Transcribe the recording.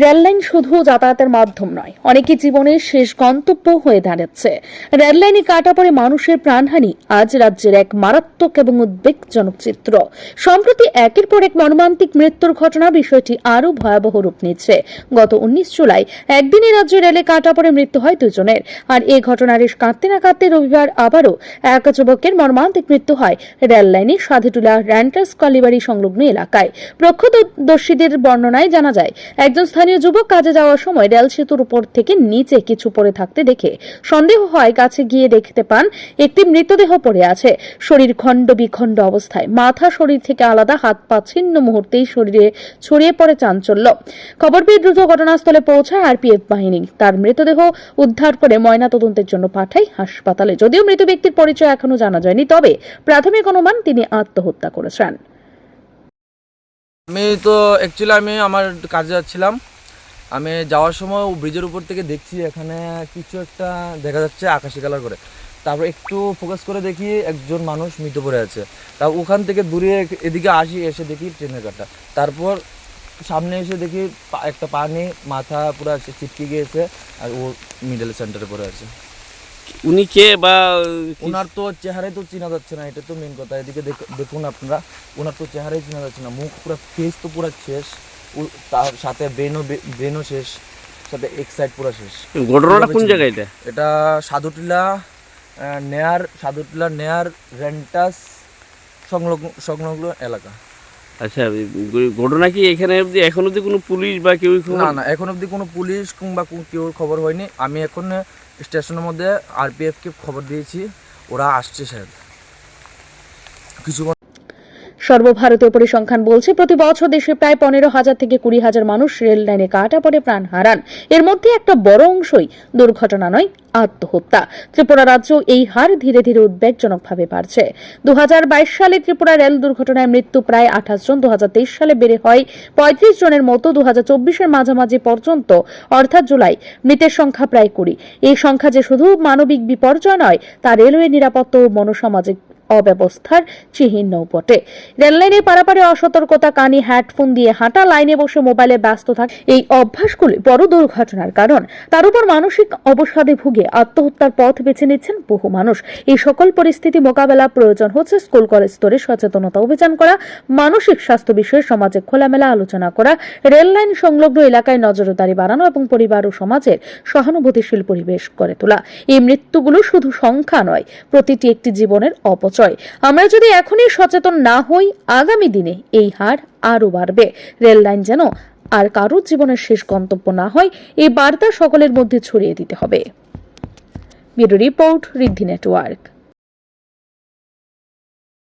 Rail line শুধু যাতায়াতের মাধ্যম নয়, অনেকে জীবনের শেষ গন্তব্য হয়ে দাঁড়াচ্ছে। রেললাইনে কাটা পড়ে মানুষের প্রাণহানি আজ রাজ্যের এক মারাত্মক এবং উদ্বেগজনক চিত্র। সম্প্রতি একের পর এক মর্মান্তিক মৃত্যুর ঘটনা বিষয়টি আরও ভয়াবহ রূপ নিচ্ছে। গত 19 জুলাই একদিনই রাজ্যে রেলে কাটা পড়ে মৃত্যু হয় দুজনের। আর এই ঘটনার রেশ কাটতে না কাটতে রবিবার আবারও এক যুবকের মর্মান্তিক মৃত্যু হয় রেললাইনে সাধুটুলা র্যান্টার্স কালীবাড়ি সংলগ্ন এলাকায়। প্রত্যক্ষদর্শীদের বর্ণনায় জানা যায়, একজন স্থানীয় যুবক কাজে যাওয়ার সময় রেল সেতুর উপর থেকে নিচে কিছু পড়ে থাকতে দেখে সন্দেহ হয়। কাছে গিয়ে দেখতে পান একটি মৃতদেহ পড়ে আছে, শরীর খণ্ড বিখণ্ড অবস্থায়, মাথা শরীর থেকে আলাদা, হাত পা ছিন্ন। মুহূর্তেই শরীরে ছড়িয়ে পড়ে চাঞ্চল্য। খবর পেয়ে দ্রুত ঘটনাস্থলে পৌঁছায় আরপিএফ বাহিনী। তার মৃতদেহ উদ্ধার করে ময়নাতদন্তের জন্য পাঠায় হাসপাতালে। যদিও মৃত ব্যক্তির পরিচয় এখনো জানা যায়নি, তবে প্রাথমিক অনুমান তিনি আত্মহত্যা করেছেন। আমি আমার কাজে যাচ্ছিলাম। আমি যাওয়ার সময় ব্রিজের উপর থেকে দেখছি এখানে কিছু একটা দেখা যাচ্ছে আকাশি কালার করে। তারপর একটু ফোকাস করে দেখি একজন মানুষ মৃত পড়ে আছে। তারপর ওখান থেকে দূরে এদিকে এসে দেখি ট্রেনের কাটা। তারপর সামনে এসে দেখি একটা পানি মাথা পুরো ছিটকে গিয়েছে, আর ও মিডল সেন্টারে পড়ে আছে। উনি কে বা ওনার তো চেহারাই তো চেনা যাচ্ছে না, এটা তো মেন কথা। এদিকে দেখুন আপনারা, ওনার তো চেহারাই চেনা যাচ্ছে না। মুখ পুরো, ফেস তো পুরো শেষ, তার সাথে ব্রেনও শেষ, সাথে এক সাইড পুরো শেষ। ঘটনাটা কোন জায়গায়? এটা সাধুটিলা নেয়ার রেন্টাস সংলগ্ন এলাকা। আচ্ছা, ঘটনা কি এখানে অবধি এখন অবধি কোনো পুলিশ বা কেউ? না, এখন অবধি কোনো পুলিশ কিংবা কেউ খবর হয়নি। আমি এখন স্টেশনের মধ্যে আরপিএফকে খবর দিয়েছি, ওরা আসছে স্যার কিছু। সর্বভারতীয় পরিসংখ্যান বলছে, প্রতি বছর দেশে প্রায় 15,000 থেকে 20,000 মানুষ রেল লাইনে কাটা পড়ে প্রাণ হারান। এর মধ্যে একটা বড় অংশই দুর্ঘটনা নয়, আত্মহত্যা। ত্রিপুরা রাজ্য এই হার ধীরে ধীরে উদ্বেগজনকভাবে বাড়ছে। 2022 সালে ত্রিপুরা রেল দুর্ঘটনায় মৃত্যু প্রায় 28 জন। 2023 সালে বেড়ে হয় 35 জনের মতো। 2024-এর মাঝামাঝি পর্যন্ত, অর্থাৎ জুলাই, মৃতের সংখ্যা প্রায় 20। এই সংখ্যা যে শুধু মানবিক বিপর্যয় নয়, তা রেলওয়ে নিরাপত্তা ও মনোসামাজিক অব্যবস্থার চিহ্ন বটে। রেললাইনে পারাপারে অসতর্কতা, কানে হেডফোন দিয়ে হাঁটা, লাইনে বসে মোবাইলে ব্যস্ত থাকা, এই অভ্যাসগুলি বড় দুর্ঘটনার কারণ। তার উপর মানসিক অবসাদে ভুগে আত্মহত্যার পথ বেছে নিচ্ছেন বহু মানুষ। এই সকল পরিস্থিতি মোকাবেলা প্রয়োজন হচ্ছে স্কুল কলেজ স্তরে সচেতনতা অভিযান করা, মানসিক স্বাস্থ্য বিষয়ে সমাজে খোলামেলা আলোচনা করা, রেললাইন সংলগ্ন এলাকায় নজরদারি বাড়ানো এবং পরিবার ও সমাজের সহানুভূতিশীল পরিবেশ গড়ে তোলা। এই মৃত্যুগুলো শুধু সংখ্যা নয়, প্রতিটি একটি জীবনের অপচয়। আমরা যদি এখনই সচেতন না হই, আগামী দিনে এই হার আরো বাড়বে। রেল লাইন যেন আর কারোর জীবনের শেষ গন্তব্য না হয়, এই বার্তা সকলের মধ্যে ছড়িয়ে দিতে হবে। ব্যুরো রিপোর্ট, ঋদ্ধি নেটওয়ার্ক।